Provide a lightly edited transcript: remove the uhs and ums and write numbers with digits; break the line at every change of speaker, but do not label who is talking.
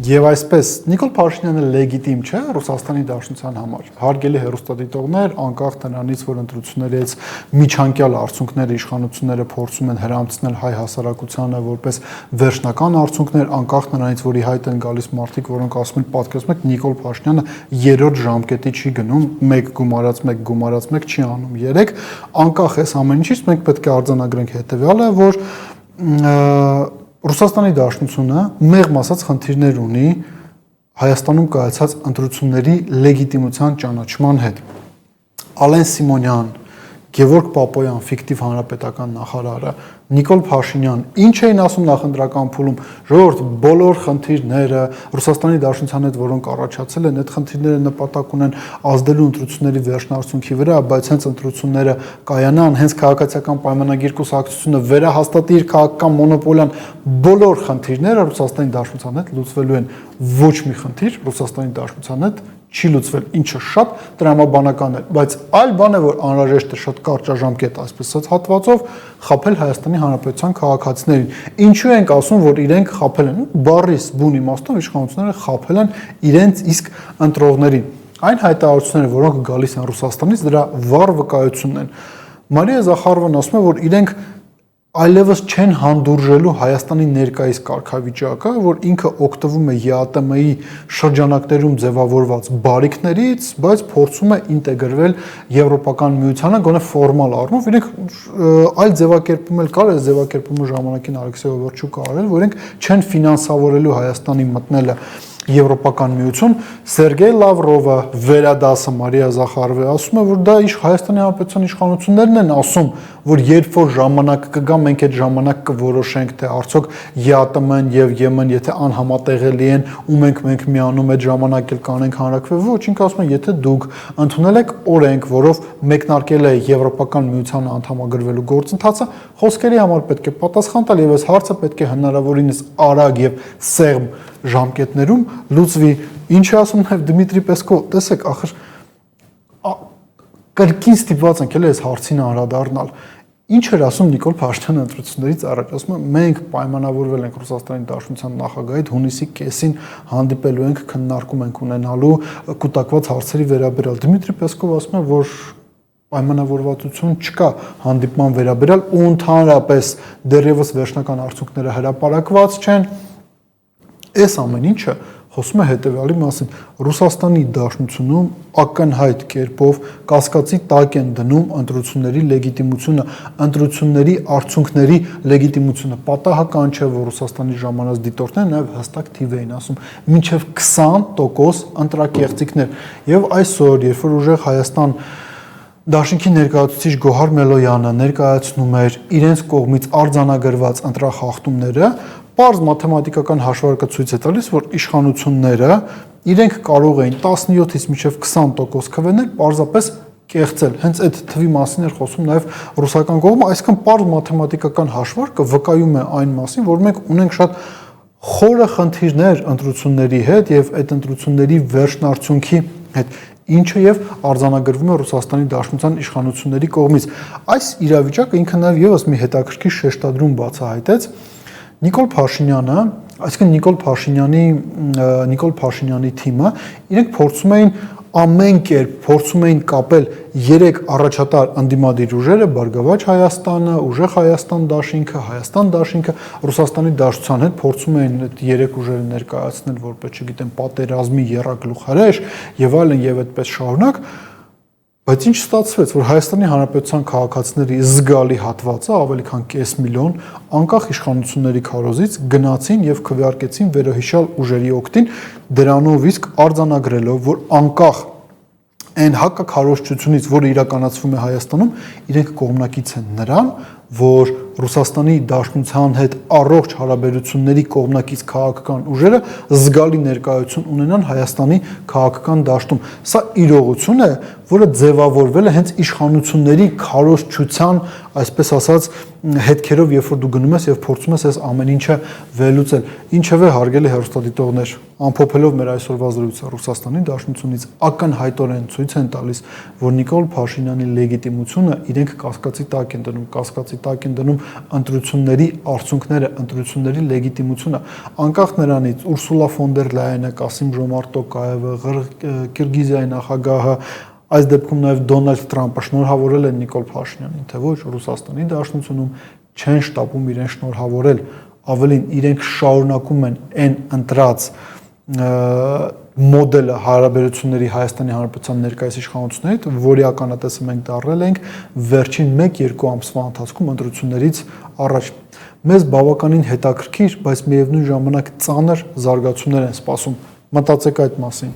Եվ այսպես Նիկոլ Փաշինյանը լեգիտիմ չէ Ռուսաստանի Դաշնության համար։ Հարգելի հեռուստադիտողներ, անկախ նրանից, որ ընտրություններից միջանկյալ արդյունքները իշխանությունները փորձում են հրամցնել հայ հասարակությանը որպես վերջնական արդյունքներ, անկախ նրանից, որ ի հայտ են գալիս մարդիկ, որոնք ասում են պատկերացնում եք Նիկոլ Փաշինյանը երրորդ ժամկետի չի գնում, 1 գումարած 1 չի անում 3, անկախ էս ամեն ինչից մենք պետք է արձանագրենք հետեւյալը, որ Ռուսաստանի Դաշնությունը մեղմ ասած խնդիրներ ունի Հայաստանում կայացած ընտրությունների լեգիտիմության ճանաչման հետ։ Ալեն Սիմոնյան, Գևորգ Պապոյան, ֆիկտիվ հանրապետական նախարարը, Նիկոլ Փաշինյան, ինչ էին ասում նախընտրական փուլում, ժողովուրդ բոլոր խնդիրները Ռուսաստանի Դաշնության հետ, որոնք առաջացել են, այդ խնդիրները նպատակ ունեն ազդելու ընտրությունների վերջնարդյունքի վրա, բայց հենց ընտրությունները կայանան, հենց քաղաքացիական պայմանագիր կուսակցությունը վերահաստատի իր քաղաքական մոնոպոլիան, բոլոր խնդիրները Ռուսաստանի Դաշնության հետ լուծվելու են, ոչ մի խնդիր Ռուսաստանի Դաշնության հետ չի լուծվել, ինչը շատ տրամաբանական է, բայց այլ բան է, որ անհրաժեշտ է շատ կարճաժամկետ, այսպես ասած, հատվածով խաբել Հայաստանի Հանրապետության քաղաքացիներին։ Ինչու ենք ասում, որ իրենք խաբել են, բառիս բուն իմաստով իշխանությունները խաբել են իրենց իսկ ընտրողներին։ Այն հայտարարությունները, որոնք գալիս են Ռուսաստանից, դրա վառ վկայությունն են։ Մարիա Զախարովան ասում է, որ իրենք այլևս չեն հանդուրժելու Հայաստանի ներկայիս կարգավիճակը, որ ինքը օգտվում է ԵԱՏՄ-ի շրջանակներում ձևավորված բարիքներից, բայց փորձում է ինտեգրվել Եվրոպական միությանը, գոնե ֆորմալ առումով, իրենք այլ ձևակերպում էլ կար, այս ձևակերպումը ժամանակին Ալեքսեյ Օվերչուկը արել, որ իրենք չեն ֆինանսավորելու Հայաստանի մտնելը Եվրոպական միություն, Սերգեյ Լավրովը վերադասը Մարիա Զախարովը ասում է, որ դա Հայաստանի Հանրապետության իշխանություններն են ասում, որ երբ որ ժամանակ կգա, մենք այդ ժամանակ կորոշենք, թե արդյոք ԵԱՏՄ-ն եւ ԵՄ-ն եթե անհամատեղելի են, ու մենք միանում այդ ժամանակ էլ կանենք հանրակրվե, ոչ, ինքը ասում է, եթե դուք ընդունել եք օրենք, որով մեկնարկել է Եվրոպական միությանը անդամագրվելու գործընթացը, խոսքերի համար պետք է պատասխան տալ եւ այս հարցը պետք է հնարավորինս արագ եւ սեղմ ժամկետներում լուծվի, ինչ է ասում նաև Դմիտրի Պեսկովը, տեսեք, ախր կրկին ստիպված ենք էլի այս հարցին անդրադառնալ։ Ինչ էր ասում Նիկոլ Փաշինյանը ընտրություններից առաջ, ասում է մենք պայմանավորվել ենք Ռուսաստանի Դաշնության նախագահի հետ հունիսի կեսին հանդիպելու ենք, քննարկում ենք ունենալու կուտակված հարցերի վերաբերյալ։ Դմիտրի Պեսկովը ասում է, որ պայմանավորվածություն չկա հանդիպման վերաբերյալ ու ընդհանրապես դեռևս վերջնական արդյունքները հրապարակված չեն։ Այս ամեն ինչը խոսում է հետևյալի մասին. Ռուսաստանի Դաշնությունում ակնհայտ կերպով կասկածի տակ են դնում ընտրությունների լեգիտիմությունը, ընտրությունների արդյունքների լեգիտիմությունը։ Պատահական չէ, որ Ռուսաստանի ժամանած դիտորդները նաև հստակ թիվ էին ասում, մինչև 20% ընտրակեղծիքներ։ Եվ այսօր, երբ որ ուժեղ Հայաստան Դաշնքի ներկայացուցիչ Գոհար Մելոյանը ներկայացնում էր իրենց կողմից արձանագրված ընտրախախտումները, պարզ մաթեմատիկական հաշվարկը ցույց է տալիս, որ իշխանությունները իրենք կարող էին 17-ից մինչև 20% քվեներ պարզապես կեղծել։ Հենց այդ թվի մասին էր խոսում նաև ռուսական կողմը, այսինքն պարզ մաթեմատիկական հաշվարկը վկայում է այն մասին, որ մենք ունենք շատ խորը խնդիրներ ընտրությունների հետ եւ այդ ընտրությունների վերջնարդյունքի հետ, ինչը եւ արձանագրվում է Ռուսաստանի Դաշնության իշխանությունների կողմից։ Այս իրավիճակը ինքը նաեւ եւս մի հետաքրքիր շեշտադրում բացահայտեց։ Նիկոլ Փաշինյանը, այսինքն Նիկոլ Փաշինյանի թիմը, իրենք փորձում էին ամեն կերպ փորձում էին կապել 3 առաջատար ընդդիմադիր ուժերը՝ Բարգավաճ Հայաստանը, Ուժեղ Հայաստան դաշինքը, Հայաստան դաշինքը, Ռուսաստանի Դաշնության հետ փորձում էին այդ 3 ուժերը ներկայացնել որպես, չգիտեմ, պատերազմի եռագլուխարեշ եւ այլն եւ այդպես շարունակ, բայց ինչ ստացվեց, որ Հայաստանի Հանրապետության քաղաքացիների զգալի հատվածը, ավելի քան կես միլիոն, անկախ իշխանությունների քարոզից գնացին եւ քվեարկեցին վերոհիշյալ ուժերի օգտին, դրանով իսկ արձանագրելով, որ անկախ այն հակաքարոզչությունից, որը իրականացվում է Հայաստանում, իրենք կողմնակից են նրան, որ Ռուսաստանի Դաշնության հետ առողջ հարաբերությունների կողմնակից քաղաքական ուժերը զգալի ներկայություն ունենան Հայաստանի քաղաքական դաշտում։ Սա իրողություն է, որը ձևավորվել է հենց իշխանությունների քարոզչության, այսպես ասած, հետքերով, երբ որ դու գնում ես եւ փորձում ես այս ամեն ինչը վերլուծել։ Ինչևէ, հարգելի հեռուստադիտողներ, ամփոփելով մեր այսօրվա զրույցը, Ռուսաստանի Դաշնությունից ակնհայտորեն ցույց են տալիս, որ Նիկոլ Փաշինյանի լեգիտիմությունը իրենք կասկածի տակ են դնում, կասկածի դասի տակ են դնում ընտրությունների արդյունքները, ընտրությունների լեգիտիմությունը, անկախ նրանից Ուրսուլա ֆոն դեր Լայենը, Կասիմ Ժոմարտ Տոկաևը, Կիրգիզիայի նախագահը, այս դեպքում նաև Դոնալդ Թրամփը շնորհավորել են Նիկոլ Փաշինյանին, թե ոչ Ռուսաստանի Դաշնությունում չեն շտապում իրեն շնորհավորել, ավելին իրենք շարունակում են այն ընտրած մոդելը հարաբերությունների Հայաստանի Հանրապետության ներկայիս իշխանությունների, որի ականատեսը մենք դառել ենք վերջին 1-2 ամսվա ընթացքում ընտրություններից առաջ։ Մեզ բավականին հետաքրքիր, բայց միևնույն ժամանակ ծանր զարգացումներ են սպասում։ Մտածեք այդ մասին։